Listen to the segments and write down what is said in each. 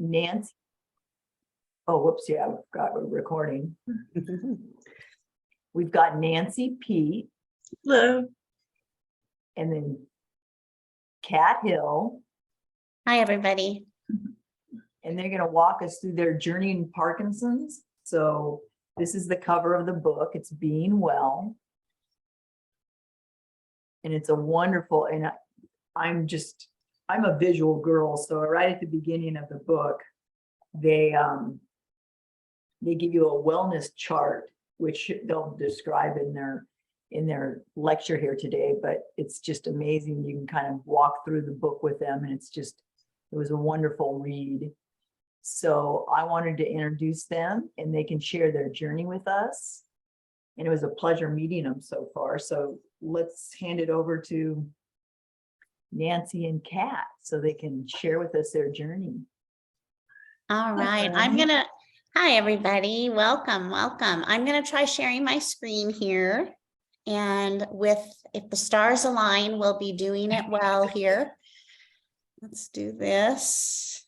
Nancy. Oh, whoops, yeah, I forgot we're recording. We've got Nancy Peate. Hello. And then Kat Hill. Hi, everybody. And they're going to walk us through their journey in Parkinson's. So this is the cover of the book. It's Being Well. And it's a wonderful, and I'm a visual girl. So right at the beginning of the book, they give you a wellness chart, which they'll describe in their lecture here today, but it's just amazing. You can kind of walk through the book with them, and it was a wonderful read. So I wanted to introduce them, and they can share their journey with us. And it was a pleasure meeting them so far. So let's hand it over to Nancy and Kat so they can share with us their journey. All right. Hi, everybody. Welcome. I'm going to try sharing my screen here. And if the stars align, we'll be doing it well here. Let's do this.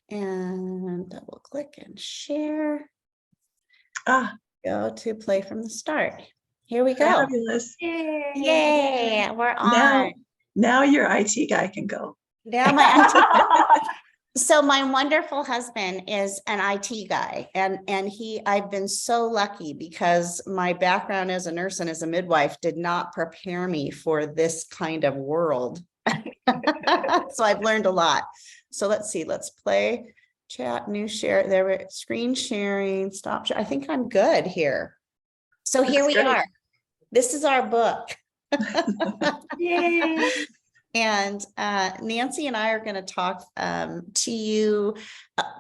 And double click and share. Go to play from the start. Here we go. Fabulous. Yay. We're on. Now your IT guy can go. Now my So my wonderful husband is an IT guy, and I've been so lucky because my background as a nurse and as a midwife did not prepare me for this kind of world. So I've learned a lot. So let's see, let's play, chat, new share, there we screen sharing, stop. I think I'm good here. So here we are. This is our book. Yay. And Nancy and I are going to talk to you.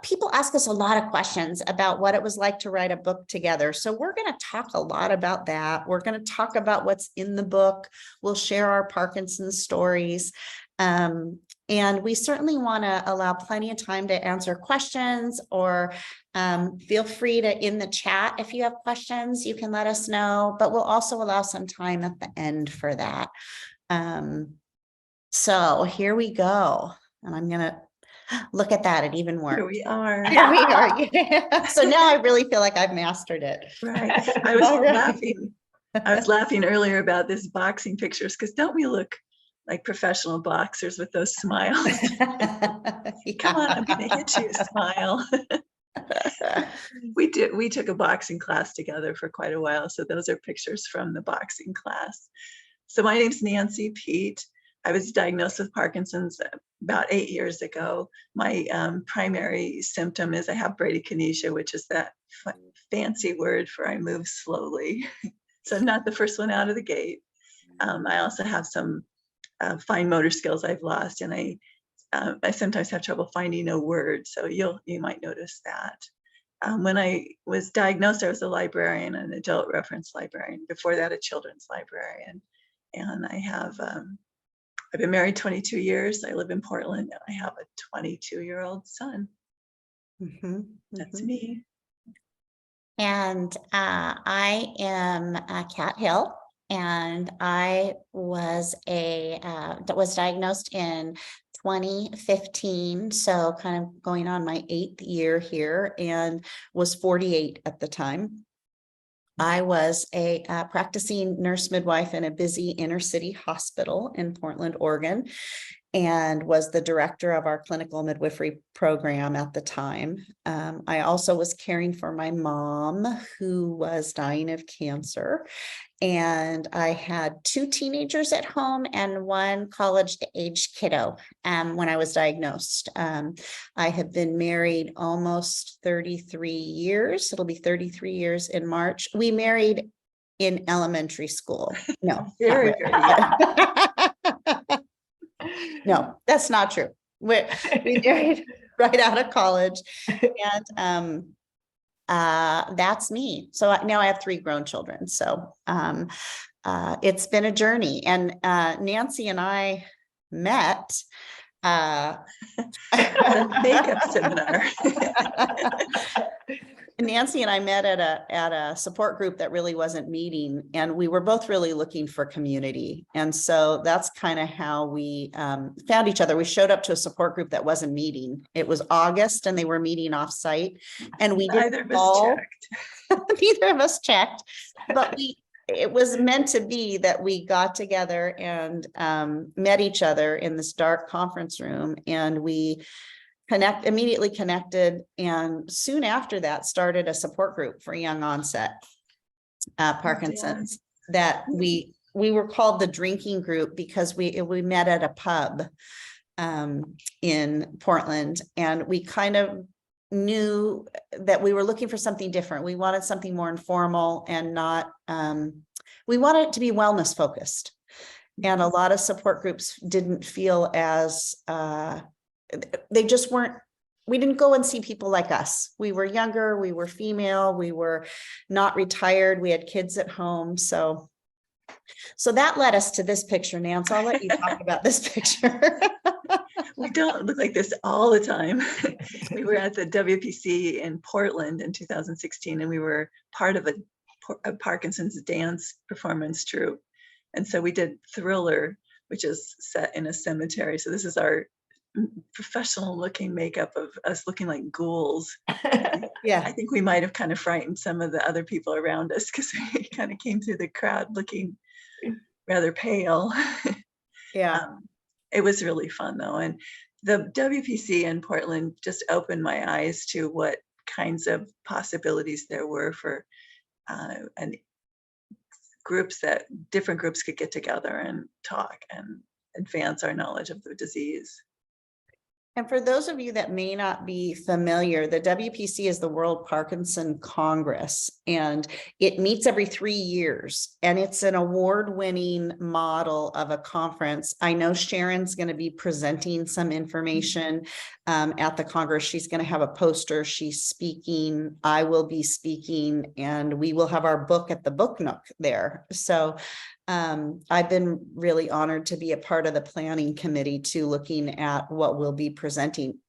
People ask us a lot of questions about what it was like to write a book together. So we're going to talk a lot about that. We're going to talk about what's in the book. We'll share our Parkinson's stories. And we certainly want to allow plenty of time to answer questions, or feel free to, in the chat, if you have questions, you can let us know, but we'll also allow some time at the end for that. So here we go. And I'm going to look at that. It even worked. Here we are. Here we are. Yeah. So now I really feel like I've mastered it. Right. I was laughing earlier about this boxing pictures, because don't we look like professional boxers with those smiles? Yeah. Come on, I'm going to hit you, smile. We took a boxing class together for quite a while. So those are pictures from the boxing class. So my name's Nancy Peate. I was diagnosed with Parkinson's about 8 years ago. My primary symptom is I have bradykinesia, which is that fancy word for I move slowly. So I'm not the first one out of the gate. I also have some fine motor skills I've lost, and I sometimes have trouble finding a word. So you might notice that. When I was diagnosed, I was a librarian, an adult reference librarian. Before that, a children's librarian. And I've been married 22 years. I live in Portland, and I have a 22-year-old son. That's me. And I am Kat Hill, and I was diagnosed in 2015, so kind of going on my 8th year here, and was 48 at the time. I was a practicing nurse midwife in a busy inner city hospital in Portland, Oregon, and was the director of our clinical midwifery program at the time. I also was caring for my mom, who was dying of cancer. And I had 2 teenagers at home and 1 college-age kiddo when I was diagnosed. I have been married almost 33 years. It'll be 33 years in March. We married in elementary school. No, Very no, that's not true. We married right out of college, and that's me. So now I have 3 grown children. So it's been a journey, and Nancy and I met at a makeup seminar. Nancy and I met at a support group that really wasn't meeting, and we were both really looking for community. And so that's kind of how we found each other. We showed up to a support group that wasn't meeting. It was August and they were meeting off-site, and we Neither of didn't us all, checked. neither of us checked, but it was meant to be that we got together and met each other in this dark conference room, and we immediately connected, and soon after that started a support group for young onset Parkinson's that we were called the drinking group because we met at a pub in Portland, and we kind of knew that we were looking for something different. We wanted something more informal and not we wanted it to be wellness focused, and a lot of support groups didn't feel as they just weren't, we didn't go and see people like us. We were younger, we were female, we were not retired, we had kids at home. So that led us to this picture. Nance, I'll let you talk about this picture. We don't look like this all the time. We were at the WPC in Portland in 2016, and we were part of a Parkinson's dance performance troupe. And so we did Thriller, which is set in a cemetery. So this is our professional looking makeup of us looking like ghouls. Yeah, I think we might have kind of frightened some of the other people around us because we kind of came through the crowd looking rather pale. yeah. It was really fun though. And the WPC in Portland just opened my eyes to what kinds of possibilities there were for and groups that different groups could get together and talk and advance our knowledge of the disease. And for those of you that may not be familiar, the WPC is the World Parkinson Congress, and it meets every 3 years, and it's an award-winning model of a conference. I know Sharon's going to be presenting some information at the Congress. She's going to have a poster. She's speaking. I will be speaking, and we will have our book at the Book Nook there. So I've been really honored to be a part of the planning committee too, looking at what we'll be presenting.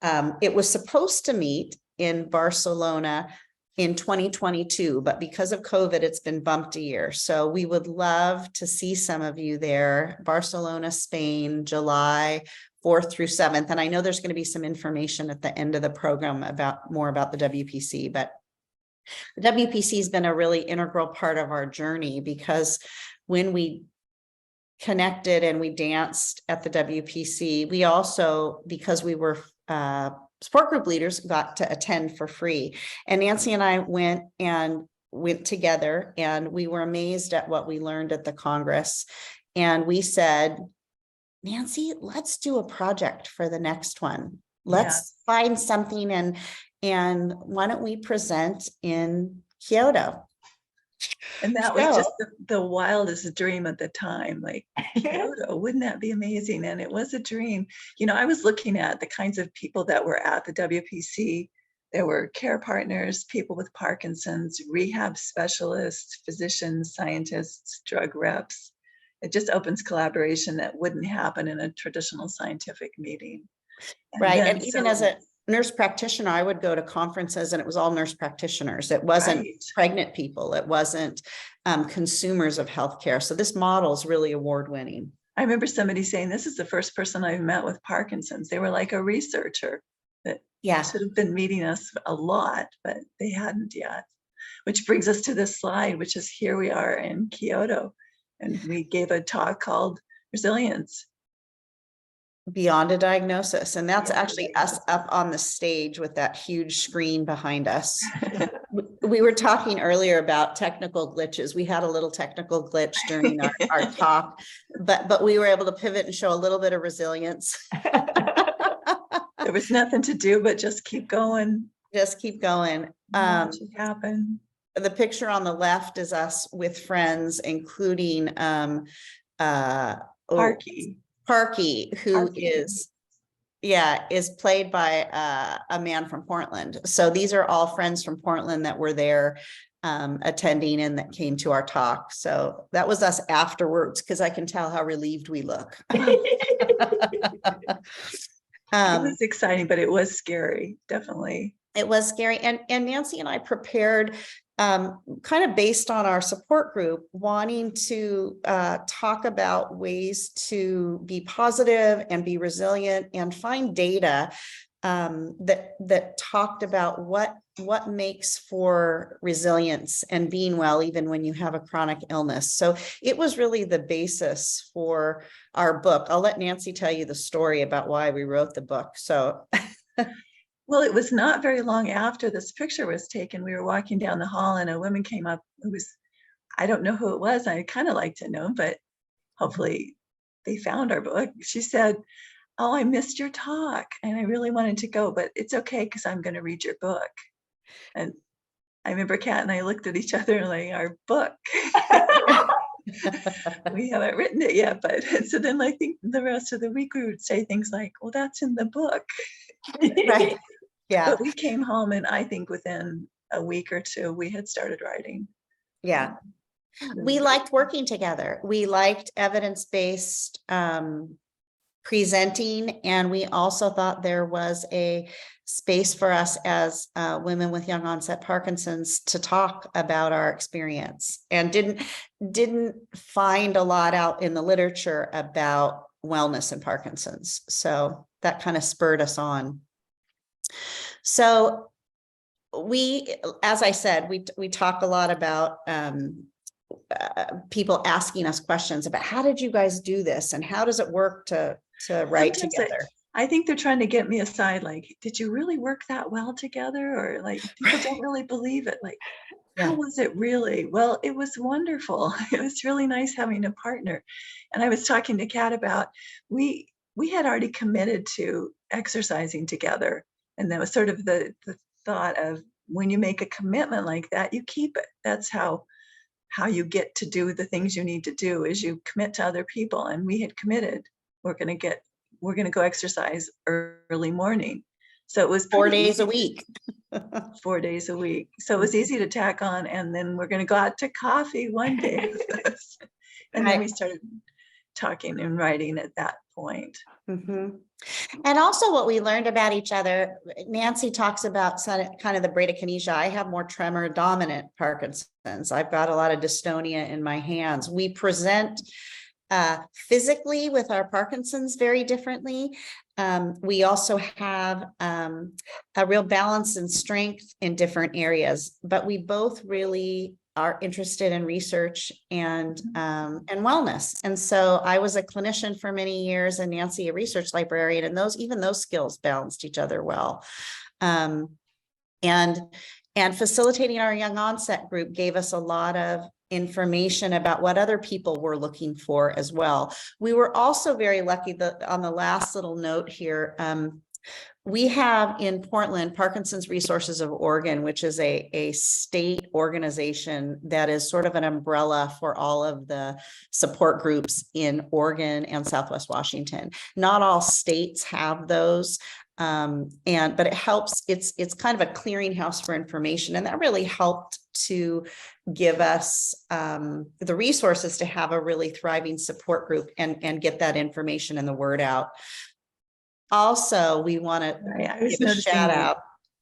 It was supposed to meet in Barcelona in 2022, but because of COVID, it's been bumped a year. So we would love to see some of you there. Barcelona, Spain, July 4th through 7th. And I know there's going to be some information at the end of the program about more about the WPC, but the WPC has been a really integral part of our journey, because when we connected and we danced at the WPC, we also, because we were support group leaders, got to attend for free. And Nancy and I went together, and we were amazed at what we learned at the Congress. And we said, Nancy, let's do a project for the next one. Let's find something, and why don't we present in Kyoto? And that was just the wildest dream at the time, like Kyoto, wouldn't that be amazing? And it was a dream. You know, I was looking at the kinds of people that were at the WPC. There were care partners, people with Parkinson's, rehab specialists, physicians, scientists, drug reps. It just opens collaboration that wouldn't happen in a traditional scientific meeting. Right. And even as a nurse practitioner, I would go to conferences and it was all nurse practitioners. It wasn't pregnant people. It wasn't consumers of healthcare. So this model is really award-winning. I remember somebody saying, this is the first person I've met with Parkinson's. They were like a researcher that should have been meeting us a lot, but they hadn't yet. Which brings us to this slide, which is here we are in Kyoto. And we gave a talk called Resilience Beyond a Diagnosis. And that's actually us up on the stage with that huge screen behind us. We were talking earlier about technical glitches. We had a little technical glitch during our talk, but we were able to pivot and show a little bit of resilience. There was nothing to do but just keep going. Just keep going. Watch it happen. The picture on the left is us with friends, including Parky, who is played by a man from Portland. So these are all friends from Portland that were there attending and that came to our talk. So that was us afterwards, because I can tell how relieved we look. It was exciting, but it was scary, definitely. It was scary. And Nancy and I prepared kind of based on our support group, wanting to talk about ways to be positive and be resilient and find data that talked about what makes for resilience and being well, even when you have a chronic illness. So it was really the basis for our book. I'll let Nancy tell you the story about why we wrote the book. So well, it was not very long after this picture was taken. We were walking down the hall and a woman came up who was, I don't know who it was. I kind of like to know, but hopefully they found our book. She said, "Oh, I missed your talk and I really wanted to go, but it's okay because I'm going to read your book." And I remember Kat and I looked at each other like, our book. We haven't written it yet, but so then I think the rest of the week we would say things like, "Well, that's in the book." right. Yeah. But we came home and I think within a week or two, we had started writing. Yeah. We liked working together. We liked evidence-based presenting, and we also thought there was a space for us as women with young onset Parkinson's to talk about our experience, and didn't find a lot out in the literature about wellness and Parkinson's. So that kind of spurred us on. So we, as I said, we talk a lot about people asking us questions about how did you guys do this and how does it work to write Sometimes together? I think they're trying to get me aside, like, did you really work that well together? Or like, people don't really believe it. Like, how Yeah. was it really? Well, it was wonderful. It was really nice having a partner. And I was talking to Kat about, we had already committed to exercising together. And that was sort of the thought of, when you make a commitment like that, you keep it. That's how you get to do the things you need to do, is you commit to other people. And we had committed, we're going to go exercise early morning. So it was 4 pretty days a easy week. 4 days a week. So it was easy to tack on, and then we're going to go out to coffee one day. And then we started talking and writing at that point. Mm-hmm. And also what we learned about each other, Nancy talks about kind of the bradykinesia. I have more tremor dominant Parkinson's. I've got a lot of dystonia in my hands. We present physically with our Parkinson's very differently. We also have a real balance and strength in different areas, but we both really are interested in research and wellness. And so I was a clinician for many years, and Nancy a research librarian, and even those skills balanced each other well. And facilitating our young onset group gave us a lot of information about what other people were looking for as well. We were also very lucky that on the last little note here, we have in Portland, Parkinson's Resources of Oregon, which is a state organization that is sort of an umbrella for all of the support groups in Oregon and Southwest Washington. Not all states have those. But it helps, it's kind of a clearinghouse for information, and that really helped to give us the resources to have a really thriving support group and get that information and the word out. Also, we want to give a shout out.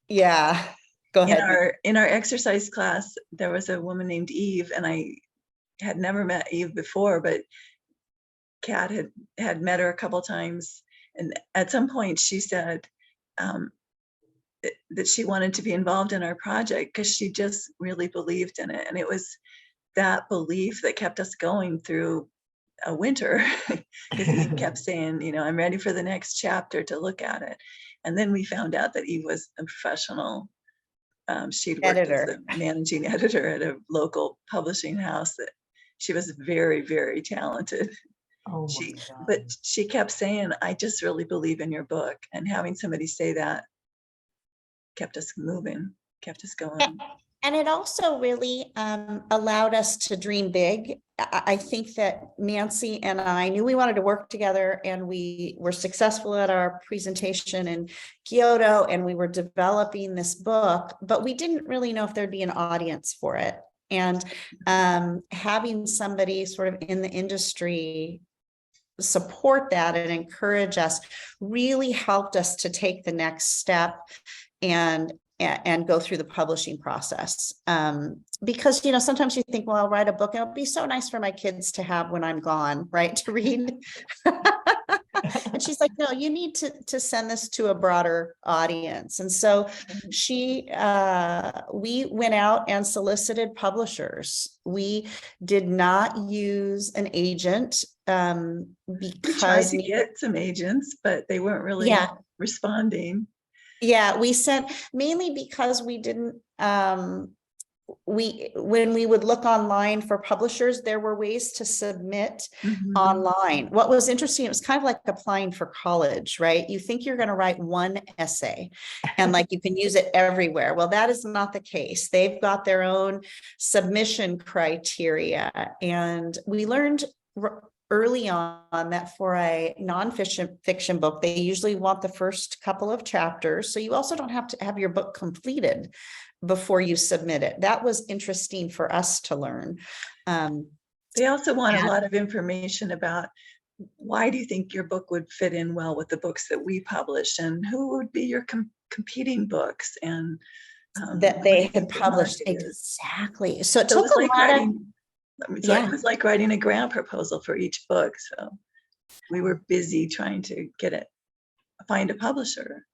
Yeah, go ahead. In our exercise class, there was a woman named Eve, and I had never met Eve before, but Kat had met her a couple times. And at some point she said that she wanted to be involved in our project because she just really believed in it. And it was that belief that kept us going through a winter, because Eve kept saying, I'm ready for the next chapter to look at it. And then we found out that Eve was a professional. She'd worked as a managing editor at a local publishing house. That she was very, very talented. Oh but she kept saying, I just really believe in your book. And having somebody say that kept us moving, kept us going. And it also really allowed us to dream big. I think that Nancy and I knew we wanted to work together, and we were successful at our presentation in Kyoto, and we were developing this book, but we didn't really know if there'd be an audience for it. And having somebody sort of in the industry support that and encourage us really helped us to take the next step and and go through the publishing process. Because, you know, sometimes you think, well, I'll write a book. It'll be so nice for my kids to have when I'm gone, right? To read. And she's like, no, you need to send this to a broader audience. And so we went out and solicited publishers. We did not use an agent We tried because to get some agents, but they weren't really responding. Yeah, we sent mainly because we didn't, when we would look online for publishers, there were ways to submit online. What was interesting, it was kind of like applying for college, right? You think you're going to write one essay and like you can use it everywhere. Well, that is not the case. They've got their own submission criteria. And we learned early on that for a non-fiction book, they usually want the first couple of chapters. So you also don't have to have your book completed before you submit it. That was interesting for us to learn. They also want a lot of information about why do you think your book would fit in well with the books that we publish, and who would be your competing books, and that they had published. Exactly. So it took a lot of it was like writing a grant proposal for each book. So we were busy trying to find a publisher.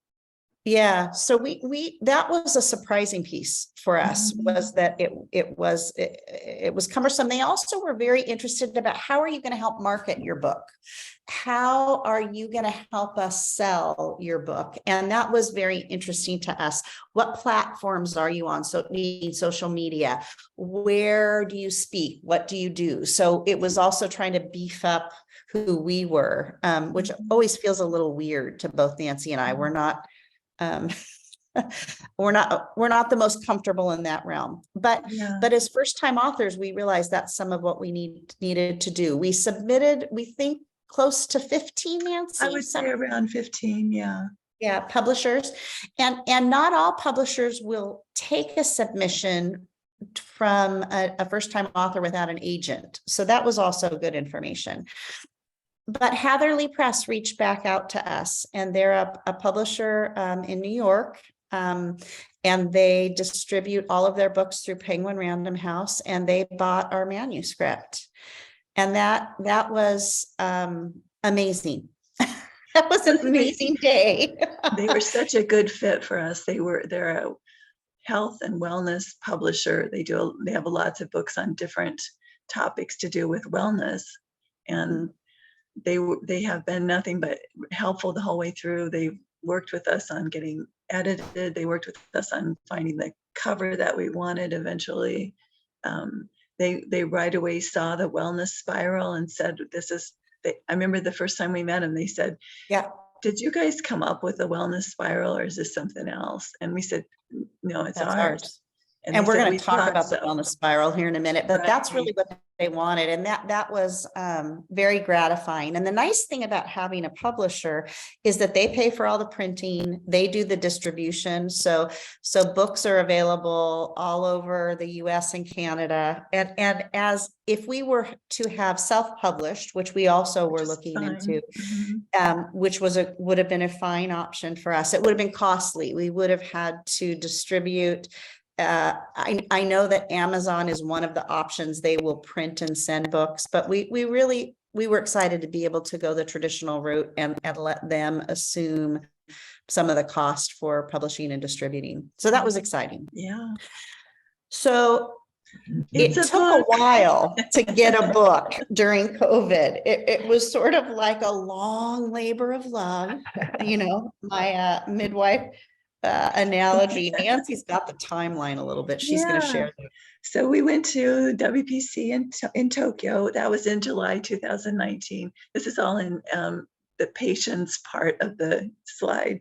Yeah. So that was a surprising piece for us, was that it was cumbersome. They also were very interested about how are you going to help market your book? How are you going to help us sell your book? And that was very interesting to us. What platforms are you on? So social media, where do you speak? What do you do? So it was also trying to beef up who we were, which always feels a little weird to both Nancy and I. We're not the most comfortable in that realm, but as first-time authors, we realized that's some of what we needed to do. We submitted, we think, close to 15, Nancy. I would say around 15. Yeah, publishers, and not all publishers will take a submission from a first-time author without an agent. So that was also good information. But Hatherley Press reached back out to us, and they're a publisher in New York, and they distribute all of their books through Penguin Random House, and they bought our manuscript. And that was amazing. That was an amazing day. They were such a good fit for us. They're a health and wellness publisher. They have lots of books on different topics to do with wellness, and they have been nothing but helpful the whole way through. They worked with us on getting edited. They worked with us on finding the cover that we wanted eventually. They right away saw the wellness spiral and said, I remember the first time we met them, they said, did you guys come up with the wellness spiral, or is this something else? And we said, no, it's ours. And we're going to talk about the wellness spiral here in a minute, but that's really what they wanted. And that was very gratifying. And the nice thing about having a publisher is that they pay for all the printing, they do the distribution. So books are available all over the US and Canada. And as if we were to have self-published, which we also were looking into, which would have been a fine option for us. It would have been costly. We would have had to distribute. I know that Amazon is one of the options. They will print and send books, but we were excited to be able to go the traditional route and let them assume some of the cost for publishing and distributing. So that was exciting. Yeah. So it took a while to get a book during COVID. It was sort of like a long labor of love, my midwife analogy. Nancy's got the timeline a little bit. She's going to share that. So we went to WPC in Tokyo. That was in July 2019. This is all in the patience part of the slide.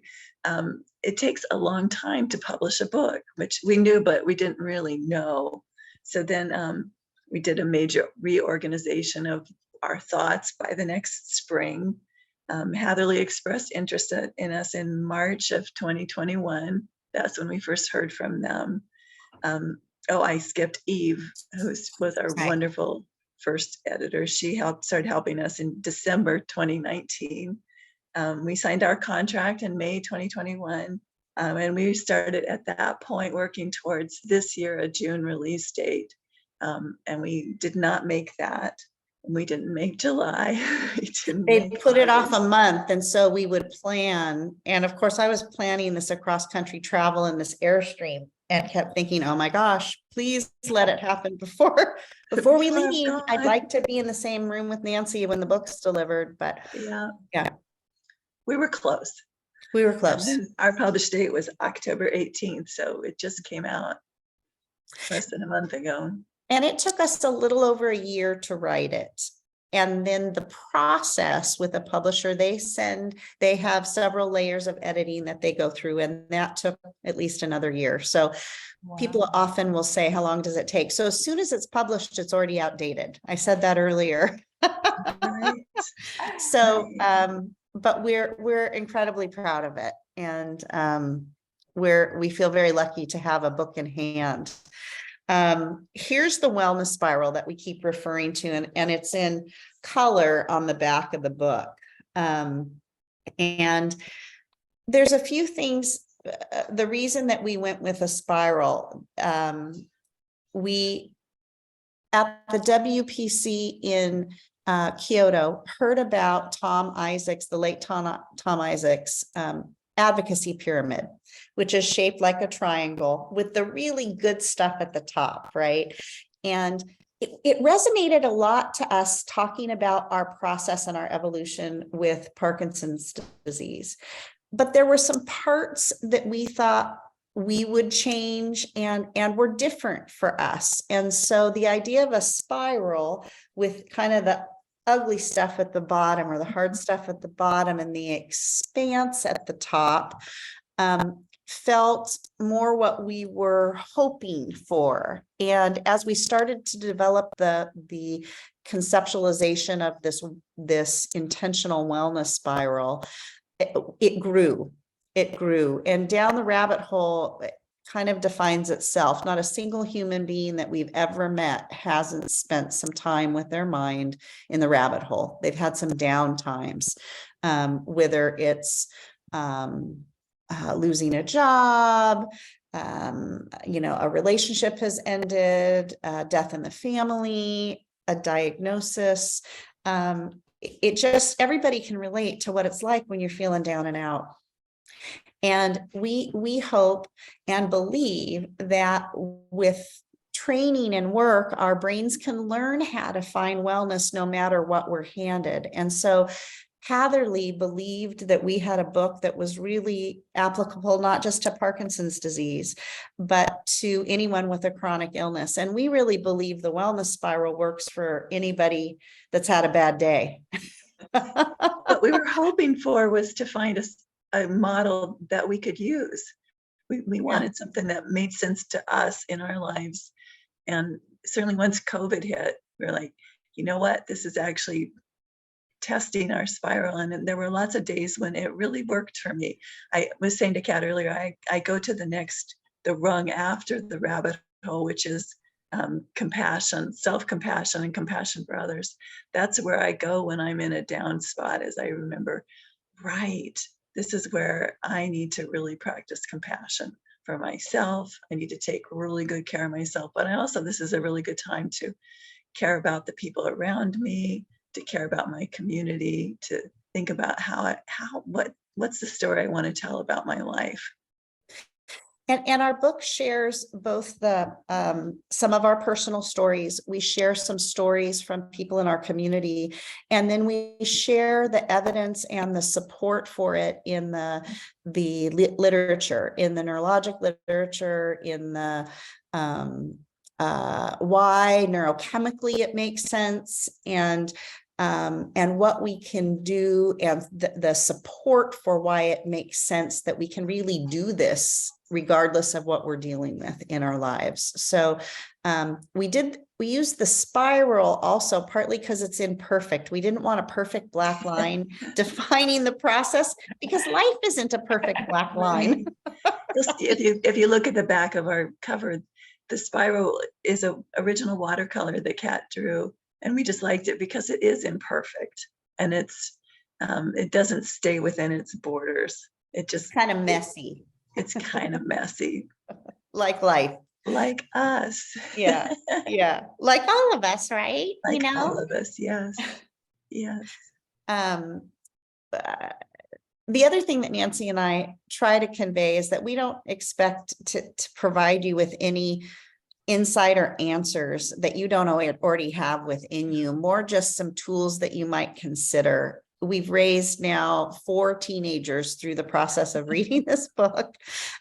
It takes a long time to publish a book, which we knew, but we didn't really know. So then we did a major reorganization of our thoughts by the next spring. Hatherley expressed interest in us in March of 2021. That's when we first heard from them. I skipped Eve, who was our wonderful first editor. She started helping us in December 2019. We signed our contract in May 2021. And we started at that point working towards this year, a June release date. And we did not make that. We didn't make July. We didn't They make put it off August. a month, and so we would plan. And of course, I was planning this across country travel in this Airstream and kept thinking, oh my gosh, please let it happen before we Before I'm leave. I'd gone. like to be in the same room with Nancy when the book's delivered, but Yeah. Yeah. We were close. we were And close. then our published date was October 18th. So it just came out less than a month ago. And it took us a little over a year to write it. And then the process with a publisher, they have several layers of editing that they go through, and that took at least another year. So people Wow. often will say, how long does it take? So as soon as it's published, it's already outdated. I said that earlier. Right. So, but we're incredibly proud of it. And we feel very lucky to have a book in hand. Here's the wellness spiral that we keep referring to, and it's in color on the back of the book. And there's a few things. The reason that we went with a spiral, we at the WPC in Kyoto heard about Tom Isaacs, the late Tom Isaacs, advocacy pyramid, which is shaped like a triangle with the really good stuff at the top, right? And it resonated a lot to us talking about our process and our evolution with Parkinson's disease. But there were some parts that we thought we would change and were different for us. And so the idea of a spiral with kind of the ugly stuff at the bottom or the hard stuff at the bottom and the expanse at the top felt more what we were hoping for. And as we started to develop the conceptualization of this intentional wellness spiral, it grew. And down the rabbit hole, it kind of defines itself. Not a single human being that we've ever met hasn't spent some time with their mind in the rabbit hole. They've had some down times, whether it's losing a job, a relationship has ended, death in the family, a diagnosis. It just, everybody can relate to what it's like when you're feeling down and out. And we hope and believe that with training and work, our brains can learn how to find wellness no matter what we're handed. And so Hatherley believed that we had a book that was really applicable, not just to Parkinson's disease, but to anyone with a chronic illness. And we really believe the wellness spiral works for anybody that's had a bad day. What we were hoping for was to find a model that we could use. We wanted something that made sense to us in our lives. And certainly once COVID hit, we were like, you know what, this is actually testing our spiral. And there were lots of days when it really worked for me. I was saying to Kat earlier, I go to the rung after the rabbit hole, which is compassion, self-compassion and compassion for others. That's where I go when I'm in a down spot, as I remember, right, this is where I need to really practice compassion for myself. I need to take really good care of myself, but this is a really good time to care about the people around me, to care about my community, to think about what's the story I want to tell about my life. And our book shares both some of our personal stories. We share some stories from people in our community, and then we share the evidence and the support for it in the literature, in the neurologic literature, in the why neurochemically it makes sense, and what we can do, and the support for why it makes sense that we can really do this regardless of what we're dealing with in our lives. So we used the spiral also partly because it's imperfect. We didn't want a perfect black line defining the process, because life isn't a perfect black line. If you look at the back of our cover, the spiral is an original watercolor that Kat drew, and we just liked it because it is imperfect, and it doesn't stay within its borders. It just kind of messy. It's kind of messy, Like life. like us. Yeah. Yeah. Like all of us, right? Like You know? all of us, yes. Yes. Um, the other thing that Nancy and I try to convey is that we don't expect to provide you with any insider answers that you don't already have within you, more just some tools that you might consider. We've raised now 4 teenagers through the process of reading this book,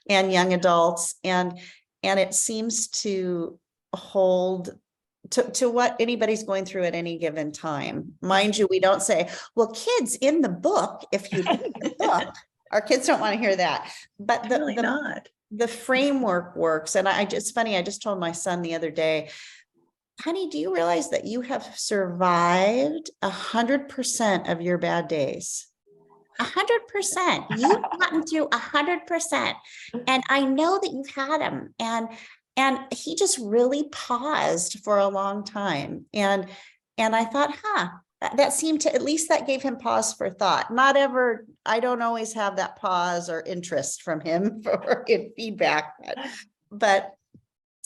and young adults, and it seems to hold to what anybody's going through at any given time. Mind you, we don't say, well, kids, in the book, if you read the book, our kids don't want to hear that. But Really not. the framework works. And it's funny, I just told my son the other day, honey, do you realize that you have survived 100% of your bad days? 100%. You've gotten through 100%. And I know that you've had them. And he just really paused for a long time. And I thought, that seemed to, at least that gave him pause for thought. Not ever, I don't always have that pause or interest from him for feedback. But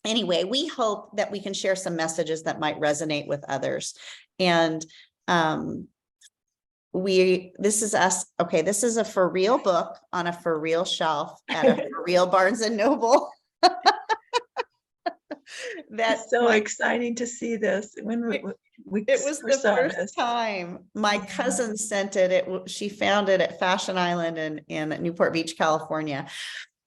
anyway, we hope that we can share some messages that might resonate with others. And this is us. Okay, this is a for real book on a for real shelf at a for real Barnes and Noble. That's so exciting to see this. When we it was the first time my cousin sent it. She found it at Fashion Island in Newport Beach, California.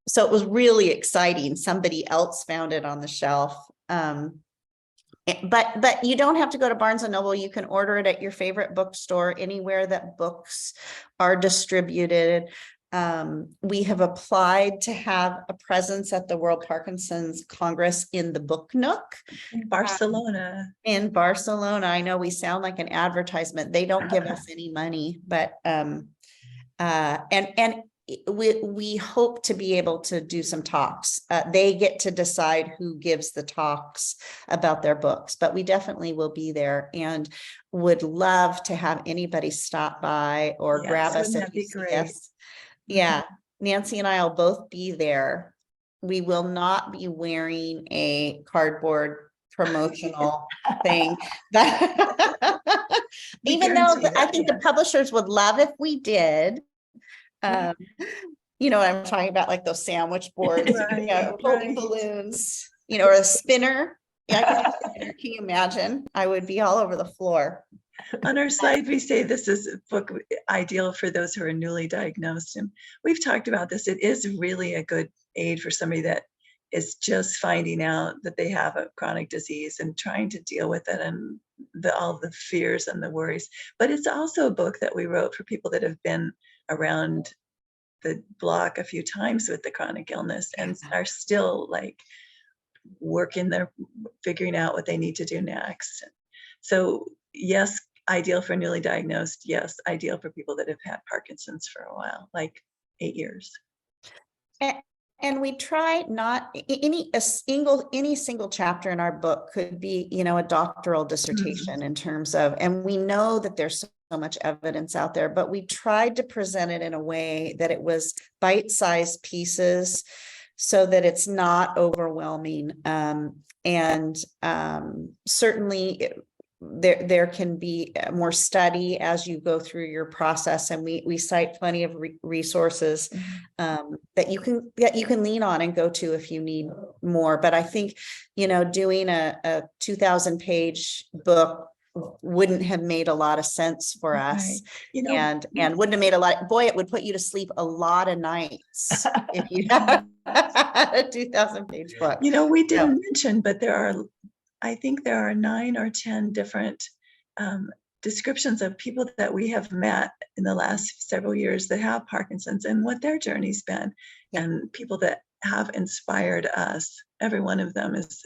So it was really exciting. Somebody else found it on the shelf. But you don't have to go to Barnes and Noble. You can order it at your favorite bookstore, anywhere that books are distributed. We have applied to have a presence at the World Parkinson's Congress in the Book Nook. In Barcelona. In Barcelona. I know we sound like an advertisement. They don't give us any money, but we hope to be able to do some talks. They get to decide who gives the talks about their books, but we definitely will be there and would love to have anybody stop by or grab us. That'd be great. Yeah, Nancy and I will both be there. We will not be wearing a cardboard promotional thing. Even though I think the publishers would love if we did. You know what I'm talking about, like those sandwich boards, floating balloons, or a spinner. Yeah, can you imagine? I would be all over the floor. On our slide, we say this is a book ideal for those who are newly diagnosed. And we've talked about this. It is really a good aid for somebody that is just finding out that they have a chronic disease and trying to deal with it and all the fears and the worries. But it's also a book that we wrote for people that have been around the block a few times with the chronic illness and are still like figuring out what they need to do next. So yes, ideal for newly diagnosed. Yes, ideal for people that have had Parkinson's for a while, like 8 years. And we try not any single chapter in our book could be, a doctoral dissertation in terms of, and we know that there's so much evidence out there, but we tried to present it in a way that it was bite-sized pieces so that it's not overwhelming. Certainly there can be more study as you go through your process, and we cite plenty of resources that you can lean on and go to if you need more. But I think doing a 2,000-page book wouldn't have made a lot of sense for us, and wouldn't have made it would put you to sleep a lot of nights if you had a 2,000-page book. We didn't mention, but I think there are 9 or 10 different descriptions of people that we have met in the last several years that have Parkinson's and what their journey's been, and people that have inspired us. Every one of them is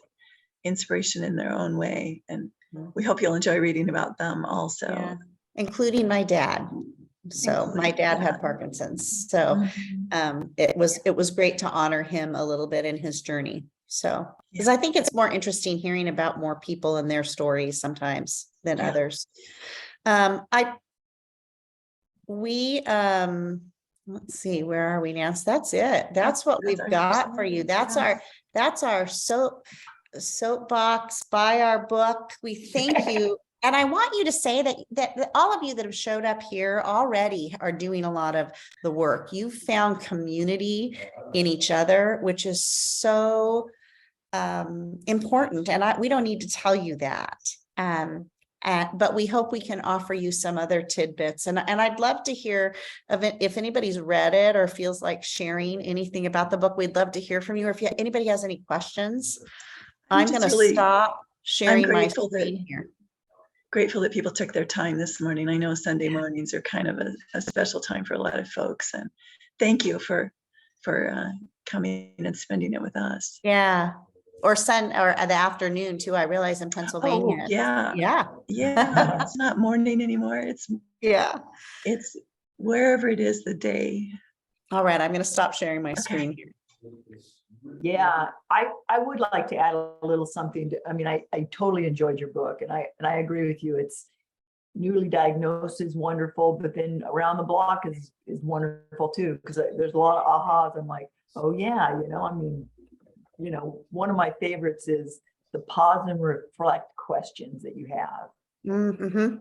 inspiration in their own way, and we hope you'll enjoy reading about them also. Including my dad. So my dad had Parkinson's, so it was great to honor him a little bit in his journey. So, because I think it's more interesting hearing about more people and their stories sometimes than others. Let's see, where are we, Nance? That's it. That's what That's we've our got for you. That's our soapbox, buy our book. We thank you. And I want you to say that all of you that have showed up here already are doing a lot of the work. You found community in each other, which is so important. And we don't need to tell you that. But we hope we can offer you some other tidbits. And I'd love to hear of it. If anybody's read it or feels like sharing anything about the book, we'd love to hear from you. Or if anybody has any questions, I'm going to stop sharing my screen here. Grateful that people took their time this morning. I know Sunday mornings are kind of a special time for a lot of folks. And thank you for coming and spending it with us. Yeah. Or the afternoon too. I realize in Pennsylvania. Oh, yeah. Yeah. Yeah. It's not morning anymore. It's wherever it is the day. All right. I'm going to stop sharing my screen here. Yeah, I would like to add a little something. I mean, I totally enjoyed your book, and I agree with you. It's newly diagnosed is wonderful, but then around the block is wonderful too, because there's a lot of ahas. I'm like, oh yeah, I mean, one of my favorites is the pause and reflect questions that you have. Mm-hmm.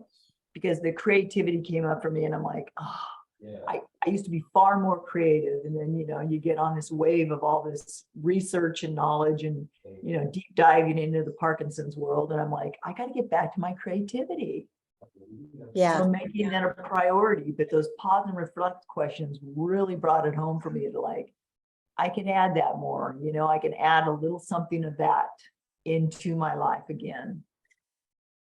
Because the creativity came up for me, and I'm like, oh, yeah. I used to be far more creative, and then you get on this wave of all this research and knowledge and deep diving into the Parkinson's world, and I'm like, I got to get back to my creativity. Yeah, so making that a priority. But those pause and reflect questions really brought it home for me to like, I can add that more. I can add a little something of that into my life again.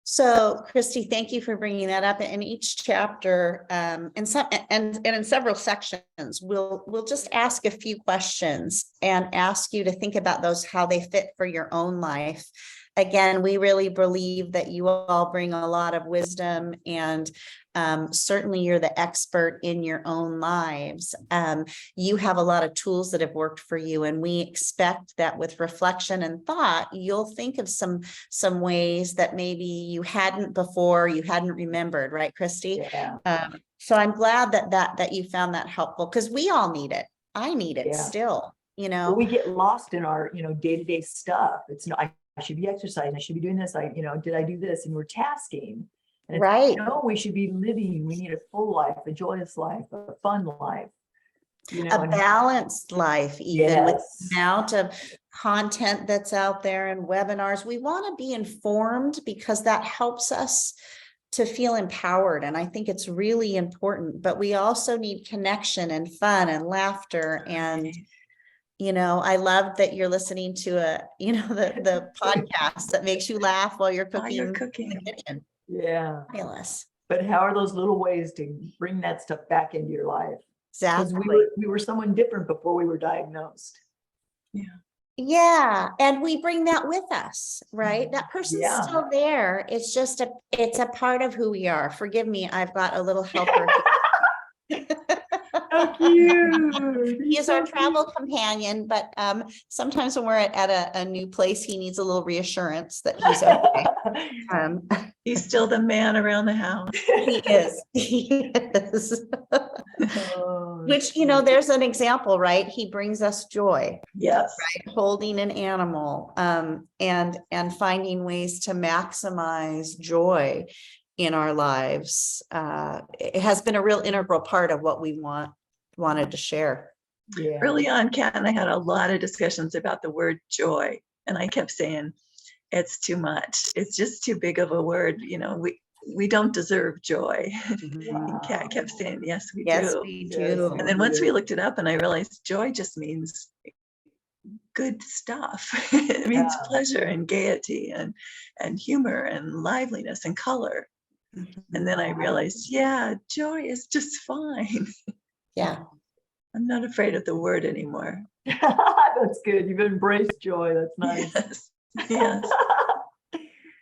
So, Christy, thank you for bringing that up. In each chapter, and in several sections, we'll just ask a few questions and ask you to think about those, how they fit for your own life. Again, we really believe that you all bring a lot of wisdom, and certainly you're the expert in your own lives. You have a lot of tools that have worked for you, and we expect that with reflection and thought, you'll think of some ways that maybe you hadn't before, you hadn't remembered, right, Christy? Yeah. So I'm glad that you found that helpful, because we all need it. I need it still. Well, we get lost in our day-to-day stuff. It's not, I should be exercising, I should be doing this, did I do this? And we're tasking. And right. We should be living. We need a full life, a joyous life, a fun life. A balanced life, even with the amount of content that's out there and webinars. We want to be informed because that helps us to feel empowered. And I think it's really important, but we also need connection and fun and laughter. And I love that you're listening to the podcast that makes you laugh while you're cooking. While you're cooking. In the kitchen. Yeah. Fabulous. But how are those little ways to bring that stuff back into your life? Exactly. Because we were someone different before we were diagnosed. Yeah. Yeah. And we bring that with us, right? That person's still there. It's just it's a part of who we are. Forgive me. I've got a little helper. So cute. He is our travel companion, but sometimes when we're at a new place, he needs a little reassurance that he's okay. He's still the man around the house. He is. He is. Which, there's an example, right? He brings us joy. Yes. Right? Holding an animal, and finding ways to maximize joy in our lives. It has been a real integral part of what we wanted to share. Yeah. Early on, Kat and I had a lot of discussions about the word joy, and I kept saying, it's too much. It's just too big of a word. We don't deserve joy. Wow. And Kat kept saying, yes, we do. Yes, we do. And then once we looked it up, and I realized joy just means good stuff. It means pleasure and gaiety and humor and liveliness and color. And then I realized, joy is just fine. Yeah. I'm not afraid of the word anymore. That's good. You've embraced joy. That's nice. Yes.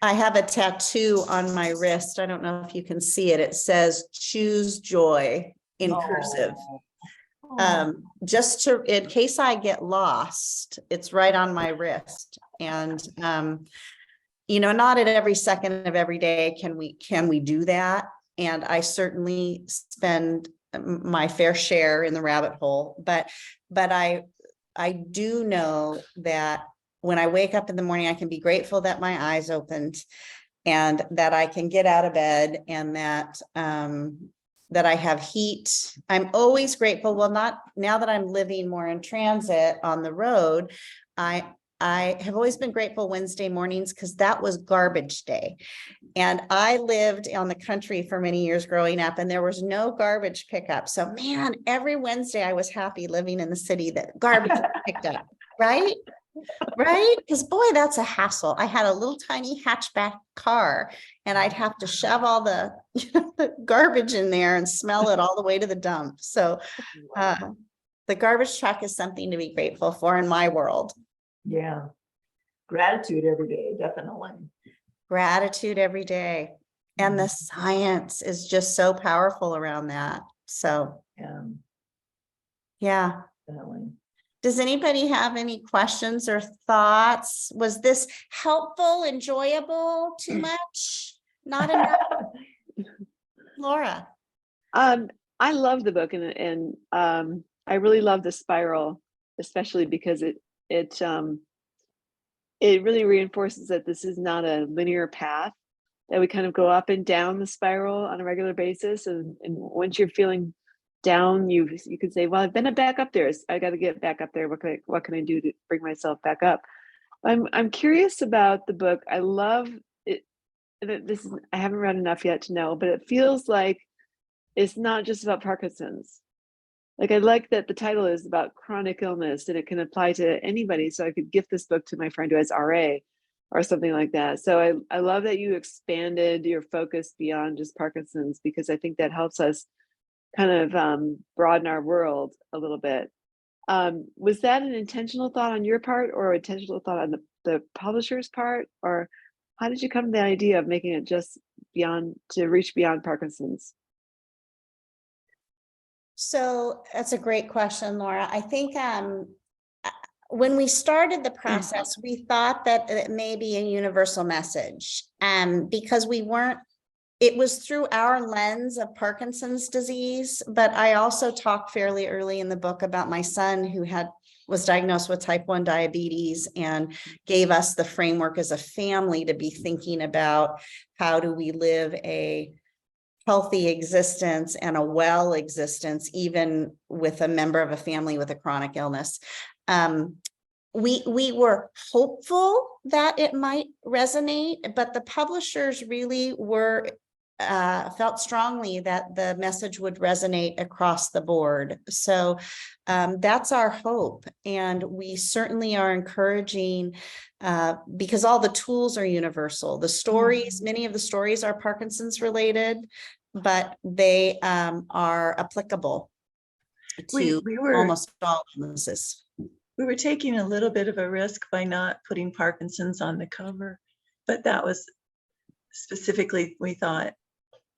I have a tattoo on my wrist. I don't know if you can see it. It says choose joy in cursive. Just in case I get lost, it's right on my wrist. And not at every second of every day can we do that. And I certainly spend my fair share in the rabbit hole, but I do know that when I wake up in the morning, I can be grateful that my eyes opened and that I can get out of bed and that that I have heat. I'm always grateful. Well, not now that I'm living more in transit on the road, I have always been grateful Wednesday mornings because that was garbage day. And I lived on the country for many years growing up, and there was no garbage pickup. So man, every Wednesday I was happy living in the city that garbage was picked up, right? Right? Because boy, that's a hassle. I had a little tiny hatchback car and I'd have to shove all the, the garbage in there and smell it all the way to the dump. So the garbage truck is something to be grateful for in my world. Yeah. Gratitude every day, definitely. Gratitude every day. And the science is just so powerful around that. So yeah. Definitely. Does anybody have any questions or thoughts? Was this helpful, enjoyable, too much? Not enough? Laura? I love the book and I really love the spiral, especially because it really reinforces that this is not a linear path, that we kind of go up and down the spiral on a regular basis. And once you're feeling down, you can say, well, I've been back up there. I got to get back up there. What can I do to bring myself back up? I'm curious about the book. I love it. I haven't read enough yet to know, but it feels like it's not just about Parkinson's. Like, I like that the title is about chronic illness and it can apply to anybody. So I could gift this book to my friend who has RA or something like that. So I love that you expanded your focus beyond just Parkinson's, because I think that helps us kind of broaden our world a little bit. Was that an intentional thought on your part or intentional thought on the publisher's part? Or how did you come to the idea of making it just to reach beyond Parkinson's? So that's a great question, Laura. I think when we started the process, we thought that it may be a universal message because it was through our lens of Parkinson's disease, but I also talked fairly early in the book about my son who was diagnosed with type 1 diabetes and gave us the framework as a family to be thinking about how do we live a healthy existence and a well existence, even with a member of a family with a chronic illness. We were hopeful that it might resonate, but the publishers really felt strongly that the message would resonate across the board. So that's our hope. And we certainly are encouraging, because all the tools are universal. The stories, many of the stories are Parkinson's related, but they are applicable to almost all illnesses. We were taking a little bit of a risk by not putting Parkinson's on the cover, but that was specifically, we thought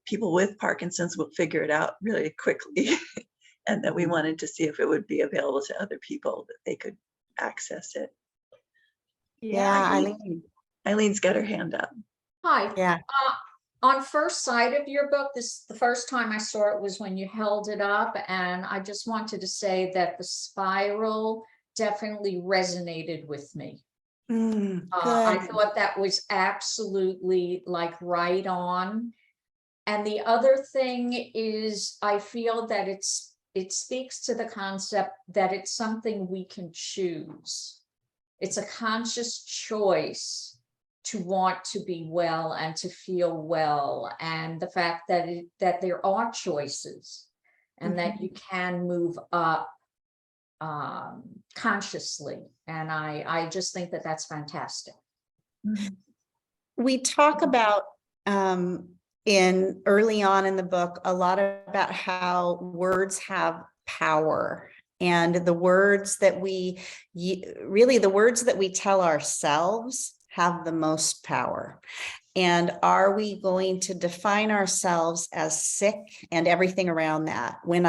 people with Parkinson's will figure it out really quickly and that we wanted to see if it would be available to other people, that they could access it. Yeah, Eileen's got her hand up. Hi. Yeah. On first sight of your book, the first time I saw it was when you held it up, and I just wanted to say that the spiral definitely resonated with me. I thought that was absolutely like right on. And the other thing is, I feel that it speaks to the concept that it's something we can choose. It's a conscious choice to want to be well and to feel well, and the fact that there are choices and that you can move up consciously. And I just think that that's fantastic. We talk about early on in the book a lot about how words have power, and the words that we tell ourselves have the most power. And are we going to define ourselves as sick and everything around that? When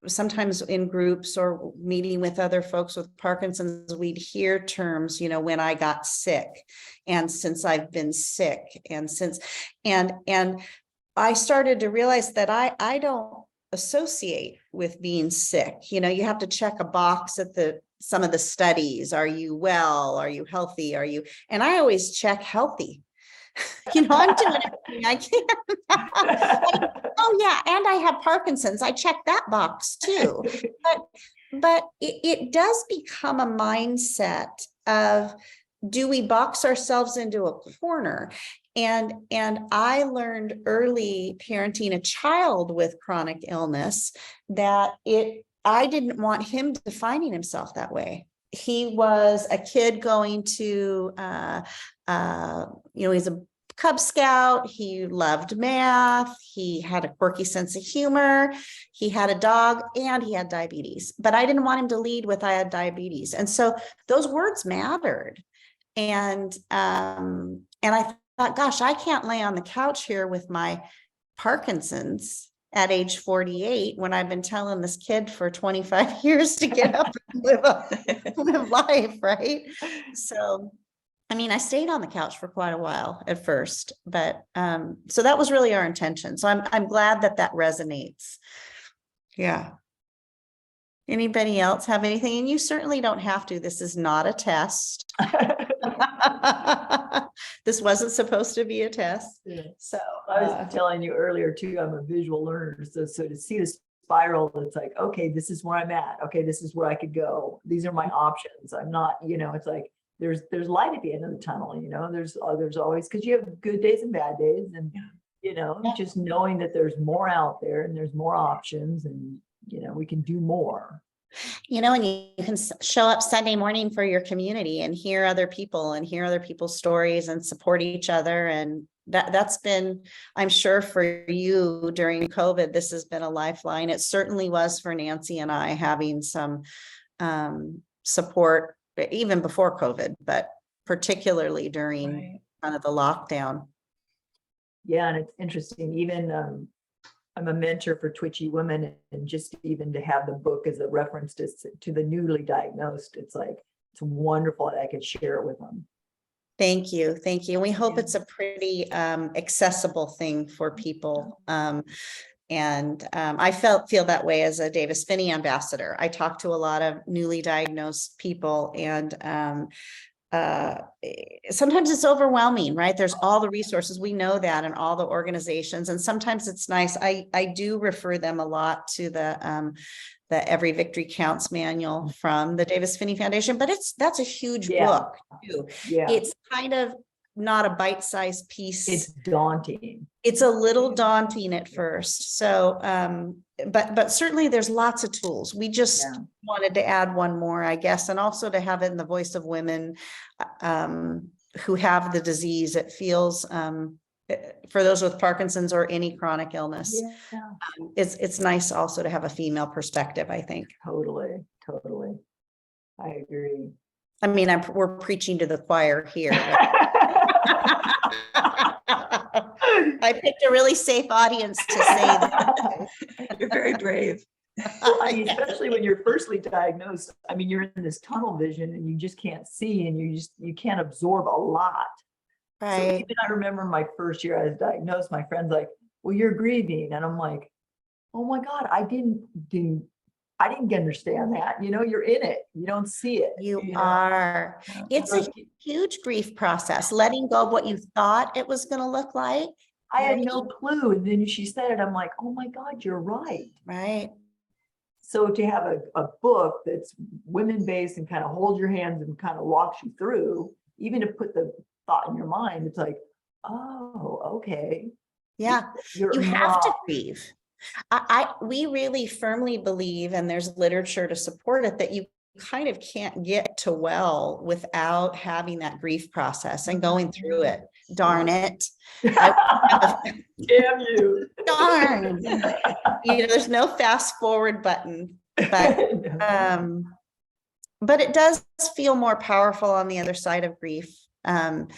sometimes in groups or meeting with other folks with Parkinson's, we'd hear terms, when I got sick, and since I've been sick, and I started to realize that I don't associate with being sick. You know, you have to check a box at some of the studies. Are you well? Are you healthy? And I always check healthy. You know, I'm doing everything I can. Oh yeah, and I have Parkinson's. I check that box too. But it does become a mindset of, do we box ourselves into a corner? And I learned early parenting a child with chronic illness that I didn't want him defining himself that way. He was a kid going to, he's a Cub Scout. He loved math. He had a quirky sense of humor. He had a dog and he had diabetes, but I didn't want him to lead with I had diabetes. And so those words mattered. And I thought, gosh, I can't lay on the couch here with my Parkinson's at age 48 when I've been telling this kid for 25 years to get up and live life, right? So, I mean, I stayed on the couch for quite a while at first, but so that was really our intention. So I'm glad that resonates. Yeah. Anybody else have anything? And you certainly don't have to. This is not a test. This wasn't supposed to be a test. Yeah. So I was telling you earlier too, I'm a visual learner. So to see the spiral, it's like, okay, this is where I'm at. Okay, this is where I could go. These are my options. I'm not, it's like there's light at the end of the tunnel, there's always, because you have good days and bad days, and just knowing that there's more out there and there's more options, and we can do more. And you can show up Sunday morning for your community and hear other people and hear other people's stories and support each other. And that's been, I'm sure for you during COVID, this has been a lifeline. It certainly was for Nancy and I, having some support even before COVID, but particularly during kind of the lockdown. Yeah, and it's interesting, even I'm a mentor for twitchy women, and just even to have the book as a reference to the newly diagnosed, it's wonderful that I could share it with them. Thank you. We hope it's a pretty accessible thing for people. I feel that way as a Davis Phinney ambassador. I talk to a lot of newly diagnosed people, and sometimes it's overwhelming, right? There's all the resources, we know that, and all the organizations, and sometimes it's nice. I do refer them a lot to the Every Victory Counts manual from the Davis Phinney Foundation, but that's a huge book too. Yeah, it's kind of not a bite-sized piece. It's daunting. It's a little daunting at first. So, but certainly there's lots of tools. We just wanted to add one more, I guess, and also to have it in the voice of women who have the disease. It feels, for those with Parkinson's or any chronic illness, it's nice also to have a female perspective, I think. Totally. I agree. I mean, we're preaching to the choir here. I picked a really safe audience to say that. You're very brave. Well, especially when you're firstly diagnosed, you're in this tunnel vision and you just can't see, and you can't absorb a lot. Right. So even I remember my first year I was diagnosed, my friend's like, well, you're grieving. And I'm like, oh my God, I didn't understand that. You're in it. You don't see it. You are. It's a huge grief process, letting go of what you thought it was going to look like. I had no clue. And then she said it. I'm like, oh my God, you're right. Right. So to have a book that's women-based and kind of holds your hands and kind of walks you through, even to put the thought in your mind, it's like, oh, okay. Yeah. You have to grieve. We really firmly believe, and there's literature to support it, that you kind of can't get to well without having that grief process and going through it. Darn it. Damn you. Darn. There's no fast forward button, but it does feel more powerful on the other side of grief. And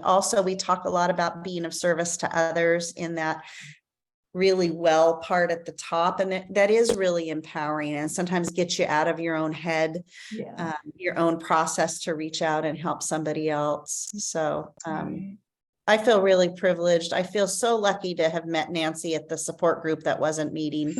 also we talk a lot about being of service to others in that really well part at the top, and that is really empowering, and sometimes gets you out of your own head, your own process to reach out and help somebody else. So I feel really privileged. I feel so lucky to have met Nancy at the support group that wasn't meeting.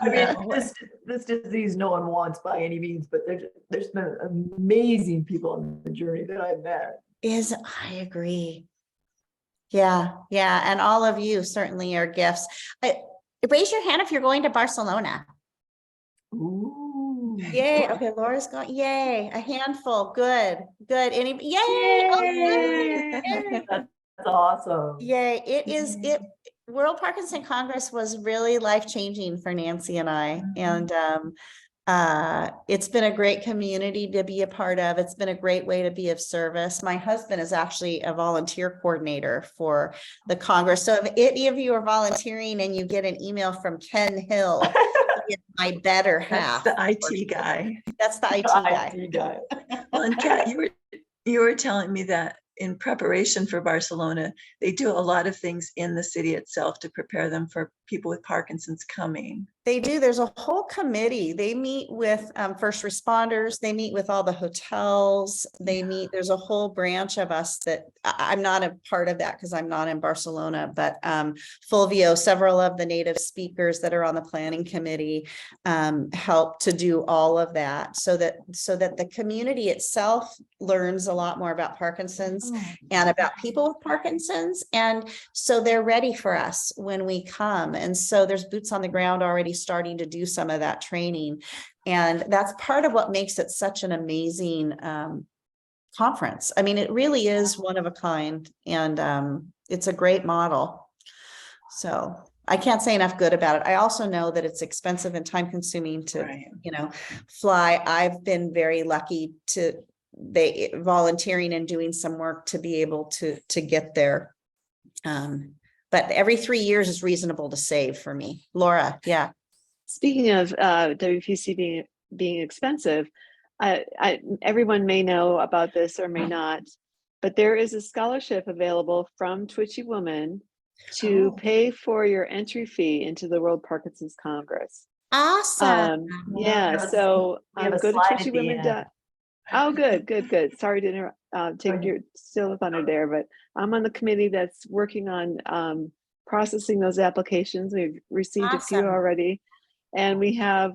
I mean, No. this disease no one wants by any means, but there's been amazing people on the journey that I've met. I agree. Yeah, yeah. And all of you certainly are gifts. Raise your hand if you're going to Barcelona. Ooh. Yay. Okay, Laura's going. Yay. A handful. Good. Good. Yay. Oh, yay. Yay. That's awesome. Yay. World Parkinson Congress was really life-changing for Nancy and I. And it's been a great community to be a part of. It's been a great way to be of service. My husband is actually a volunteer coordinator for the Congress. So if any of you are volunteering and you get an email from Ken Hill, he is my better half. That's the IT guy. That's the IT guy. IT guy. Well, and Kat, you were telling me that in preparation for Barcelona, they do a lot of things in the city itself to prepare them for people with Parkinson's coming. They do. There's a whole committee. They meet with first responders. They meet with all the hotels. There's a whole branch of us that I'm not a part of that because I'm not in Barcelona, but Fulvio, several of the native speakers that are on the planning committee help to do all of that so that the community itself learns a lot more about Parkinson's and about people with Parkinson's. And so they're ready for us when we come. And so there's boots on the ground already starting to do some of that training. And that's part of what makes it such an amazing conference. I mean, it really is one of a kind, and it's a great model. So I can't say enough good about it. I also know that it's expensive and time consuming to, fly. I've been very lucky to volunteering and doing some work to be able to get there. But every 3 years is reasonable to save for me. Laura, yeah. Speaking of WPC being expensive, everyone may know about this or may not, but there is a scholarship available from Twitchy Woman to pay for your entry fee into the World Parkinson's Congress. Awesome. Yeah, so go to Twitchy Women. Oh, good. Sorry to interrupt, take your still thunder there, but I'm on the committee that's working on processing those applications. We've received a few already, and we have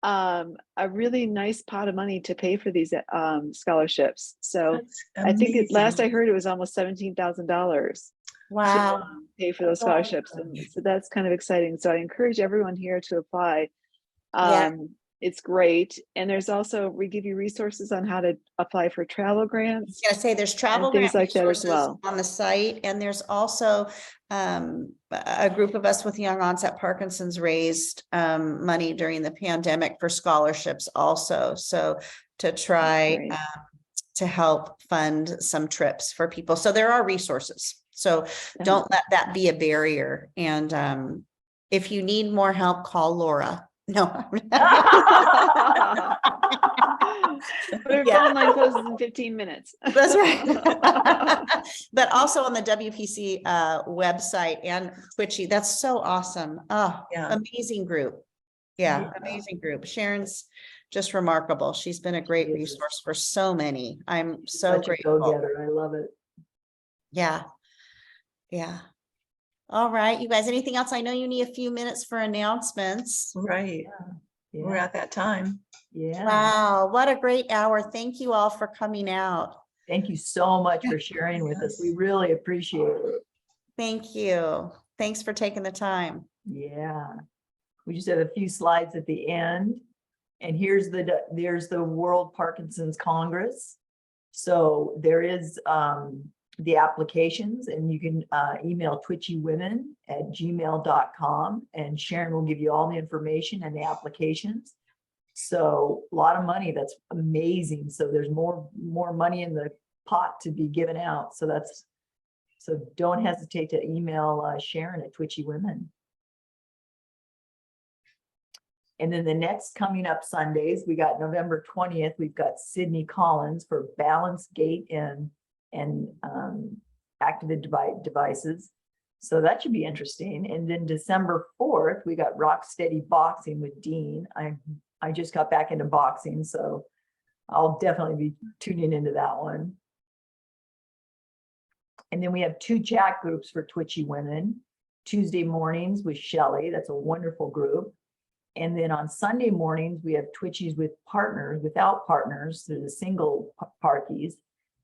a really nice pot of money to pay for these scholarships. So I think last I heard it was almost $17,000. Wow. To pay for those scholarships, and so that's kind of exciting. So I encourage everyone here to apply. It's great. And there's also, we give you resources on how to apply for travel grants. I was gonna say there's travel things grant like that as well on the site. And there's also a group of us with young onset Parkinson's raised money during the pandemic for scholarships also. So to try to help fund some trips for people. So there are resources. So don't let that be a barrier. And if you need more help, call Laura. No. Her phone line closes in 15 minutes. That's right. But also on the WPC website and Twitchy. That's so awesome. Oh, amazing group. Yeah, amazing group. Sharon's just remarkable. She's been a great resource for so many. I'm so grateful. I love it. Yeah. Yeah. All right, you guys, anything else? I know you need a few minutes for announcements. Right. Yeah. We're at that time. Yeah. Wow, what a great hour. Thank you all for coming out. Thank you so much for sharing with us. We really appreciate it. Thank you. Thanks for taking the time. Yeah. We just have a few slides at the end. And there's the World Parkinson's Congress. So there is the applications, and you can email twitchywomen@gmail.com, and Sharon will give you all the information and the applications. So a lot of money. That's amazing. So there's more money in the pot to be given out. So don't hesitate to email Sharon at Twitchy Women. And then the next coming up Sundays, we got November 20th. We've got Sydney Collins for balance, gait, and active devices. So that should be interesting. And then December 4th, we got Rock Steady Boxing with Dean. I just got back into boxing, so I'll definitely be tuning into that one. And then we have 2 chat groups for twitchy women. Tuesday mornings with Shelley, that's a wonderful group. And then on Sunday mornings, we have twitchies with partners, without partners, they're the single parkies.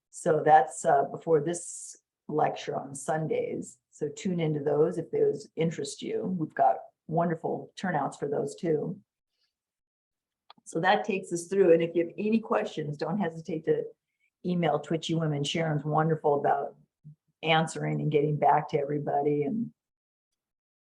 So that's before this lecture on Sundays. So tune into those if those interest you. We've got wonderful turnouts for those too. So that takes us through. And if you have any questions, don't hesitate to email Twitchy Women. Sharon's wonderful about answering and getting back to everybody. And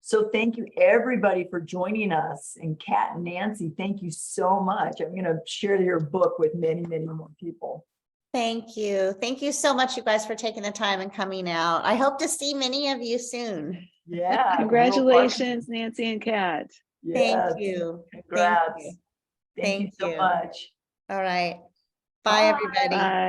so thank you everybody for joining us. And Kat and Nancy, thank you so much. I'm going to share your book with many, many more people. Thank you. Thank you so much, you guys, for taking the time and coming out. I hope to see many of you soon. Yeah. Congratulations, Nancy and Kat. Yes, Thank you. congrats. you. Thank you Thank so you. much. All right. Bye, Bye. everybody. Bye.